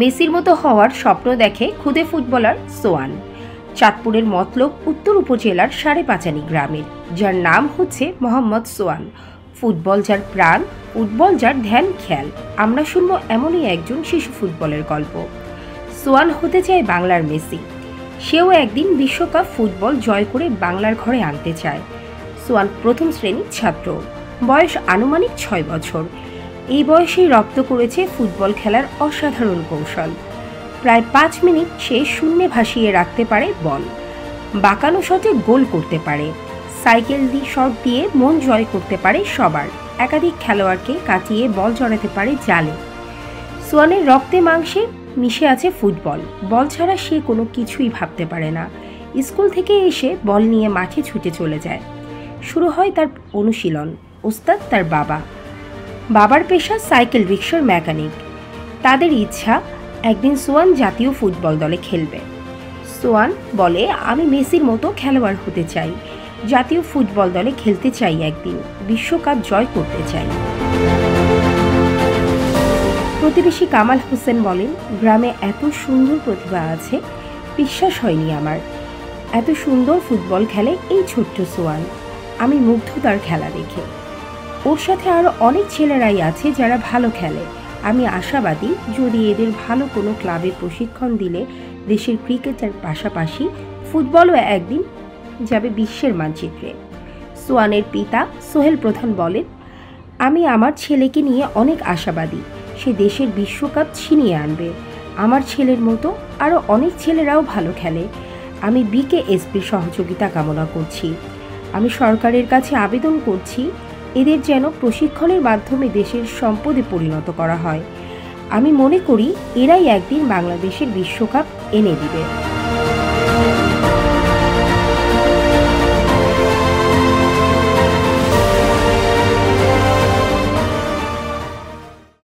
মেসির মতো হওয়ার স্বপ্ন দেখে খুদে ফুটবলার সোয়ান। চাঁদপুরের মতলব উত্তর উপজেলার সাড়েপাঁচানি গ্রামের, যার নাম হচ্ছে মোহাম্মদ সোয়ান। ফুটবল যার প্রাণ, ফুটবল যার ধ্যান খেয়াল। আমরা শুনবো এমনই একজন শিশু ফুটবলের গল্প। সোয়ান হতে চায় বাংলার মেসি। সেও একদিন বিশ্বকাপ ফুটবল জয় করে বাংলার ঘরে আনতে চায়। সোয়ান প্রথম শ্রেণীর ছাত্র, বয়স আনুমানিক 6 বছর। এই বয়সেই রপ্ত করেছে ফুটবল খেলার অসাধারণ কৌশল। প্রায় 5 মিনিট সে শূন্যে ভাসিয়ে রাখতে পারে বল, বাঁকানো শটে গোল করতে পারে, সাইকেল শট দিয়ে মন জয় করতে পারে সবার, একাধিক খেলোয়াড়কে কাটিয়ে বল জড়াতে পারে জালে। সোয়ানের রক্তে মাংসে মিশে আছে ফুটবল। বল ছাড়া সে কোনো কিছুই ভাবতে পারে না। স্কুল থেকে এসে বল নিয়ে মাঠে ছুটে চলে যায়। শুরু হয় তার অনুশীলন। ওস্তাদ তার বাবার পেশা সাইকেল রিক্সার মেকানিক। তাদের ইচ্ছা একদিন সোয়ান জাতীয় ফুটবল দলে খেলবে। সোয়ান বলে, আমি মেসির মতো খেলোয়াড় হতে চাই, জাতীয় ফুটবল দলে খেলতে চাই, একদিন বিশ্বকাপ জয় করতে চাই। প্রতিবেশী কামাল হোসেন বলেন, গ্রামে এত সুন্দর প্রতিভা আছে, বিশ্বাস হয়নি আমার। এত সুন্দর ফুটবল খেলে এই ছোট্ট সোয়ান। আমি মুগ্ধ তার খেলা দেখে। ওর সাথে আরও অনেক ছেলেরাই আছে যারা ভালো খেলে। আমি আশাবাদী, যদি এদের ভালো কোনো ক্লাবে প্রশিক্ষণ দিলে দেশের ক্রিকেটের পাশাপাশি ফুটবলও একদিন যাবে বিশ্বের মানচিত্রে। সোয়ানের পিতা সোহেল প্রধান বলেন, আমি আমার ছেলেকে নিয়ে অনেক আশাবাদী। সে দেশের বিশ্বকাপ ছিনিয়ে আনবে। আমার ছেলের মতো আরও অনেক ছেলেরাও ভালো খেলে। আমি বিকেএসপির সহযোগিতা কামনা করছি। আমি সরকারের কাছে আবেদন করছি, এদের যেন প্রশিক্ষণের মাধ্যমে দেশের সম্পদে পরিণত করা হয়। আমি মনে করি এরাই একদিন বাংলাদেশের বিশ্বকাপ এনে দিবে।